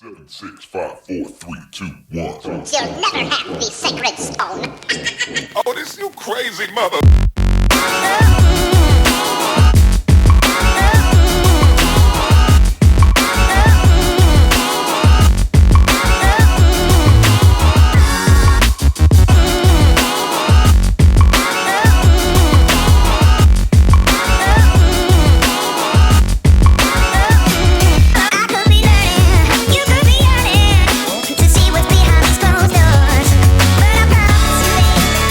7, 6, 5, 4, 3, 2, 1. You'll never have the sacred stone. Oh, this you crazy mother. I could be learning, you could be yearning to see what's behind these closed doors. But I promise you, I'll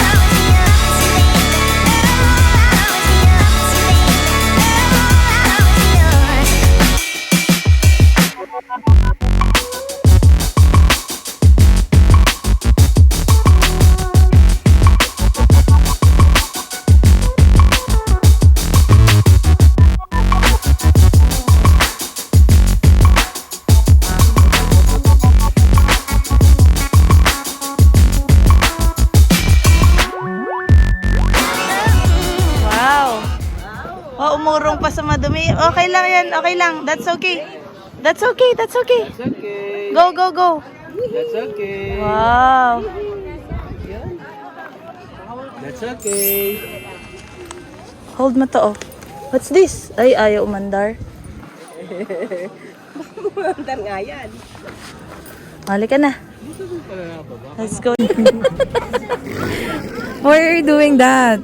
always be yours. I'll always be yours. I'll always be yours. Wow. Oh, umurong pa sa madumi. Okay lang yan. Okay lang. That's okay. That's okay. That's okay. That's okay. Go, go, go. That's okay. Wow. That's okay. Hold mo to, oh. What's this? Ay, ayaw umandar. Umandar nga yan. Mali ka na. Let's go. Why are you doing that?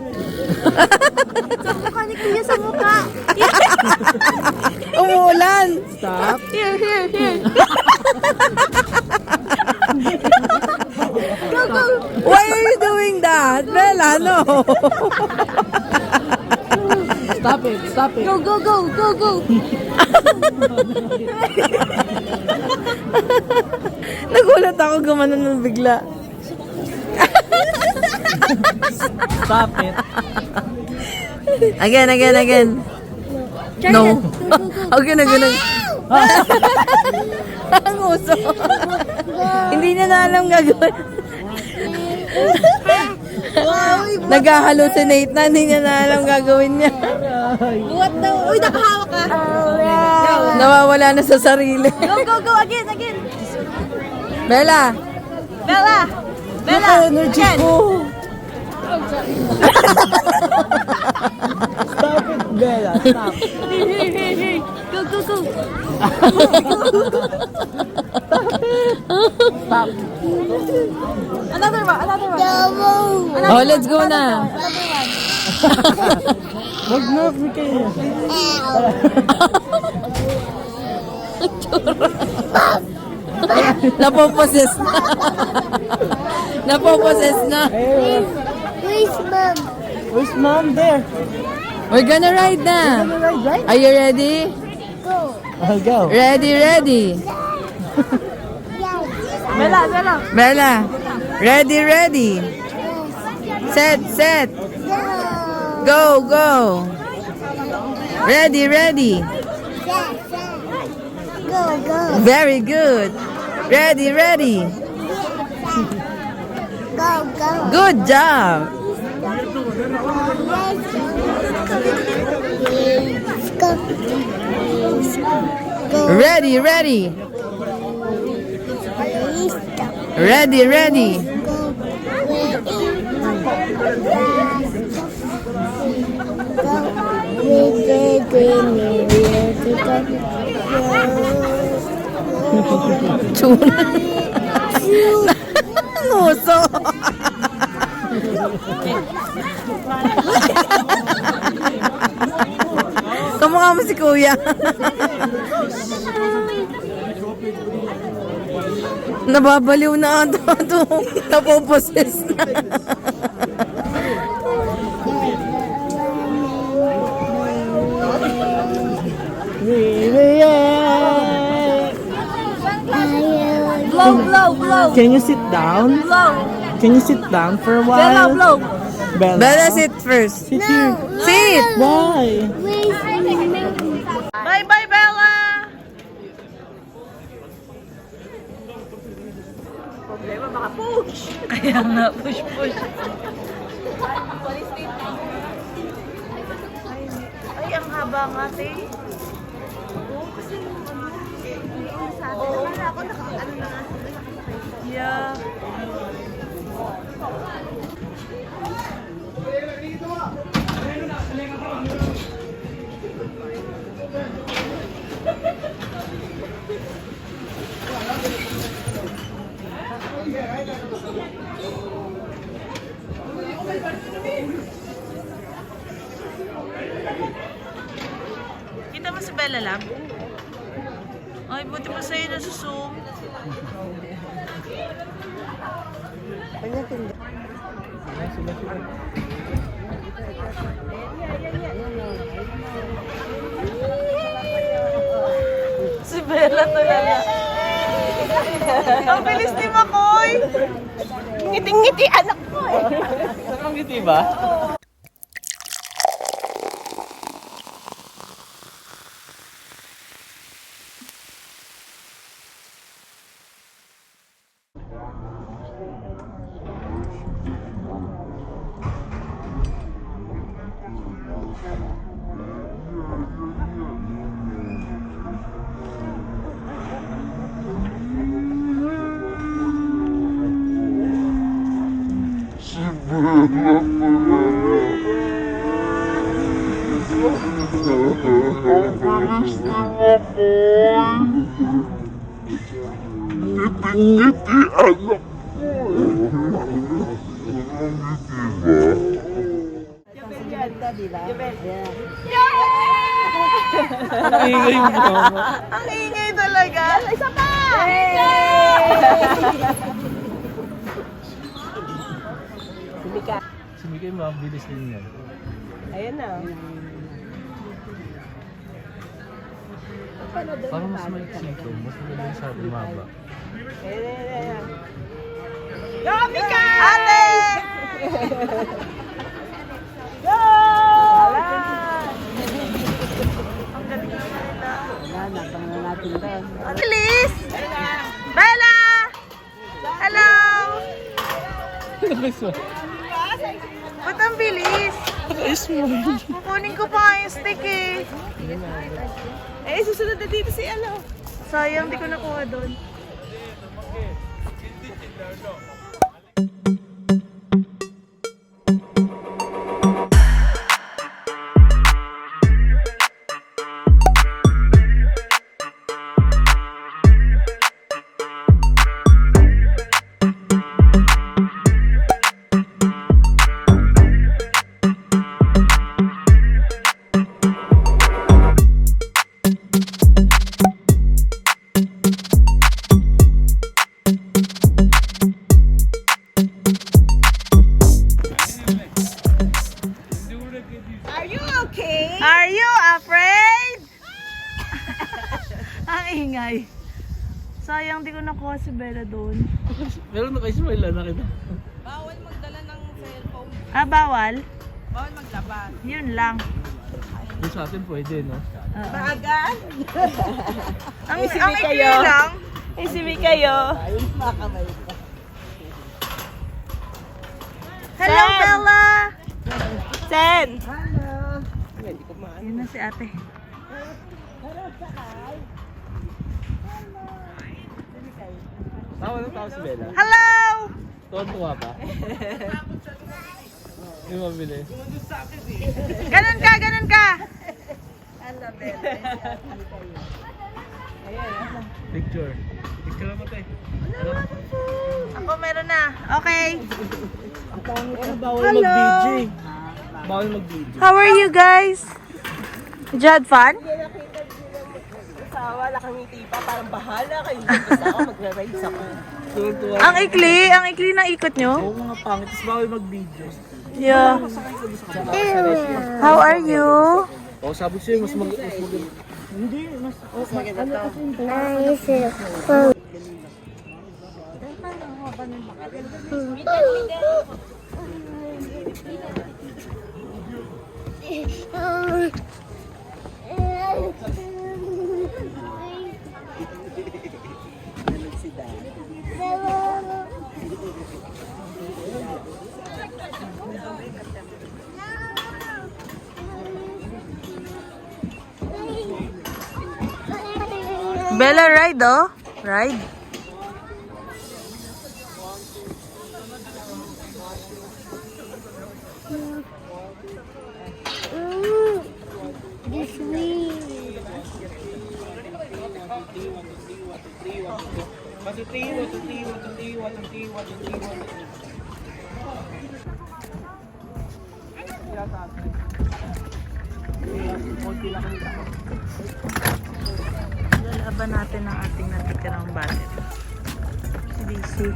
Mukha ni Kuya sa mukha. Umuulan. Stop. Here, here, here. Why are you doing that? Bella, no. Stop it. Stop it. Go, go, go, go, go. Nagulat ako gumanon ng bigla. Stop it. Again, again, again. No. Again, again, again. Ang uso. Hindi niya na alam gagawin. Nag-hallucinate na, hindi niya na alam gagawin niya. Buhat daw. Uy, nakahawak ka. Nawawala na sa sarili. Go, go, go. Again, again. Bella! Bella. Bella. Energy ko! Stop it, Bella. Stop. Go, go, go. Stop. Another one, another one. Oh, let's go na. Wag na, Mikael. Napoposes na. Napoposes na. Where's Mom? Where's mom there? We're gonna ride na. Right, right? Are you ready? Go. I'll go. Ready, ready. Bella, Bella. Bella. Ready, ready. Set, set. Go, go. Ready, ready. Go, go. Very good. Ready, ready. Go, go. Good job. Go. Go. Ready, ready. Ready, ready. Tuna. Nguso. Kamukha mo si Kuya. Nababaliw na ito. Napoposes na. Blow, blow, blow. Can you sit down? Blow. Can you sit down for a Bella, while? blow. Bella. Bella, sit first. Sit here. Sit! Why? Bye-bye, Bella! Problema, baka push. Kaya nga, push. Ay, ang haba nga, te. nilalag? Ay, buti pa sa'yo na susum. Si Bella talaga. Ang bilis ni Makoy. Ngiting-ngiti anak ko eh. Nakangiti ba? Ngiti anak. Nakingay yung mukha mo. Ang ingay talaga. Isa pa! Si Mika yung mabilis din yan. Ayan na. Parang mas maiksi ito. Mas maganda sa umaba. Ayan. Go, Mika! Ate! Go! Ang galing naman nila. Nabang na natin doon. Ang bilis! Bella! Hello! Ba't ang bilis? Kukunin ko pa nga yung stick eh. Eh, susunod na dito si ano. Sayang, di ko nakuha doon. Are you okay? Are you afraid? Ang ingay. Sayang, di ko nakuha si Bella doon. Meron na kayo smile na nakita. Bawal magdala ng cellphone. Ah, bawal? Bawal maglabas. Yun lang. Di sa atin pwede, no? Maagan? Ang, Eh, si ang Mika ikli yun. lang. Eh, si Mika yun. Ayun, makamay ka. Hello, Sen! Bella! Sen! Hello. Hindi ko maan. Yun na si ate. Tawa ng tao si Bella. Hello! Tuwan-tuwa pa. Hindi mabilis. Ganun ka, ganun ka! Picture. Picture naman tayo. Ako meron na. Okay. Bawal mag-DJ. Bawal mag-DJ. How are you guys? Did you had fun? Asawa, nakangiti pa. Parang bahala kayo. Basta ako, magra-rides ako. Tuwan-tuwa. Ang ikli ng ikot nyo. Oo, mga pangit. Tapos bawal mag-video. Yeah. How are you? Oo, sabi siya, mas mag... Bella, ride oh. Ride. This way. konti lang ang tao. Lalaban natin ang ating natitirang battery. Si Daisy.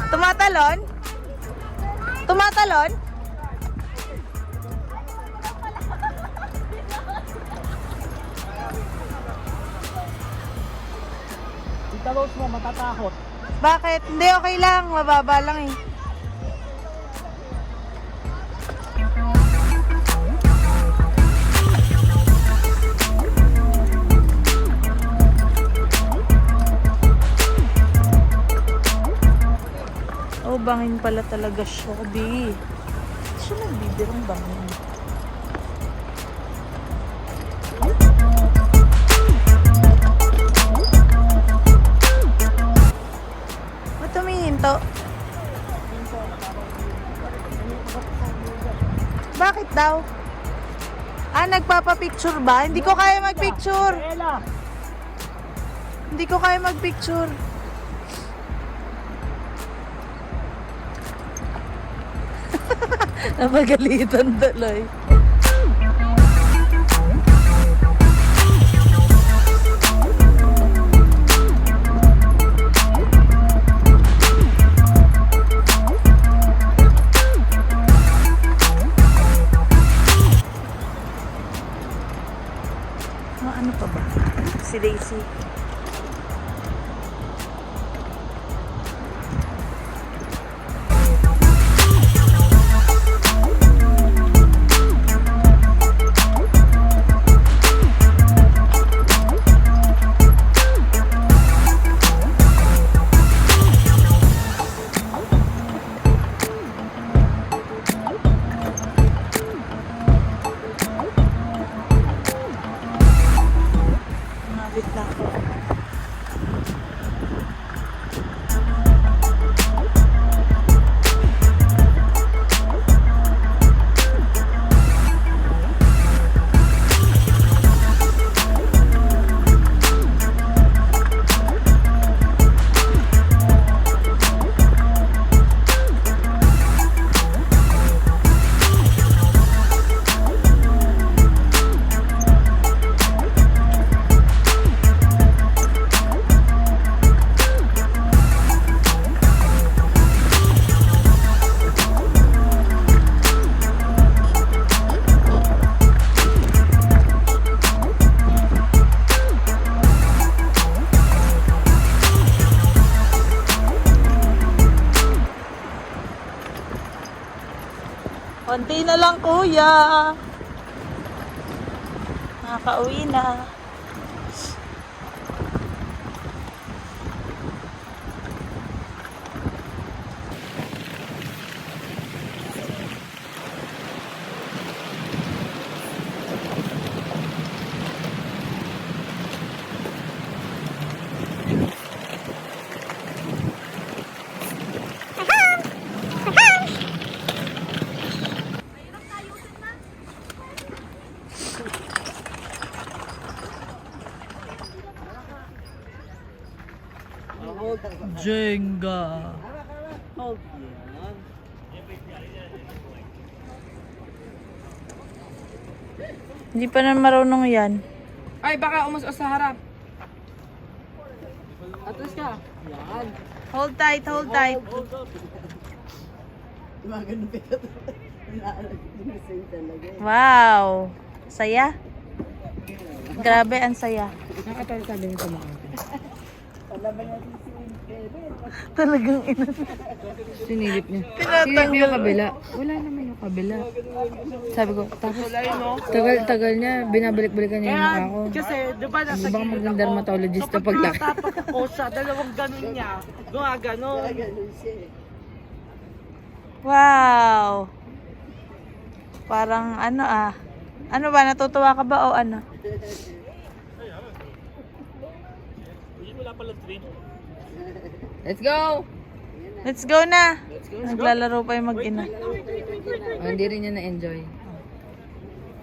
Tumatalon? Tumatalon? Tita Rose mo, matatakot. Bakit? Hindi, okay lang. Mababa lang eh. Oh, bangin pala talaga siya, di. Siya nagbibirong bangin. Ba't tumihinto? Bakit daw? Nagpapapicture ba? Hindi ko kaya magpicture. Ella! Hindi ko kaya magpicture. Napagalitan tuloy. Ano pa ba? Si Daisy. Nabit na ako. Konti na lang, kuya. Nakakauwi na. Jenga. Hold yan. Hindi pa na marunong yan. Ay, baka umus sa harap. Atras ka. Yan. Hold tight, hold tight. Wow. Saya? Grabe, ang saya. Nakatalo-talo yung tumakot. Talagang ina. Sinilip niya. Tinatanggal. Yung kabila. Wala naman yung kabila. Sabi ko, tapos tagal niya, binabalik-balikan niya yung mukha ko. Kasi, di ba nasa Di ba maging dermatologist na paglaki? tapak ako siya, dalawang ganun niya. Gumaganon. Wow. Parang ano ah. Ano ba, natutuwa ka ba o ano? Wala pala trade. Let's go! Let's go na. Naglalaro pa yung mag-ina. Oh, hindi rin niya na-enjoy.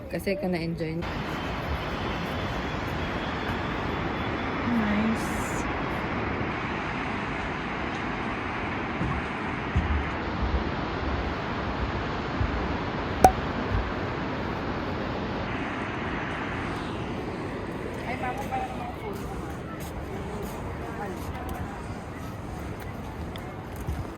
Kasi kung na-enjoy niya. Nice. ako kay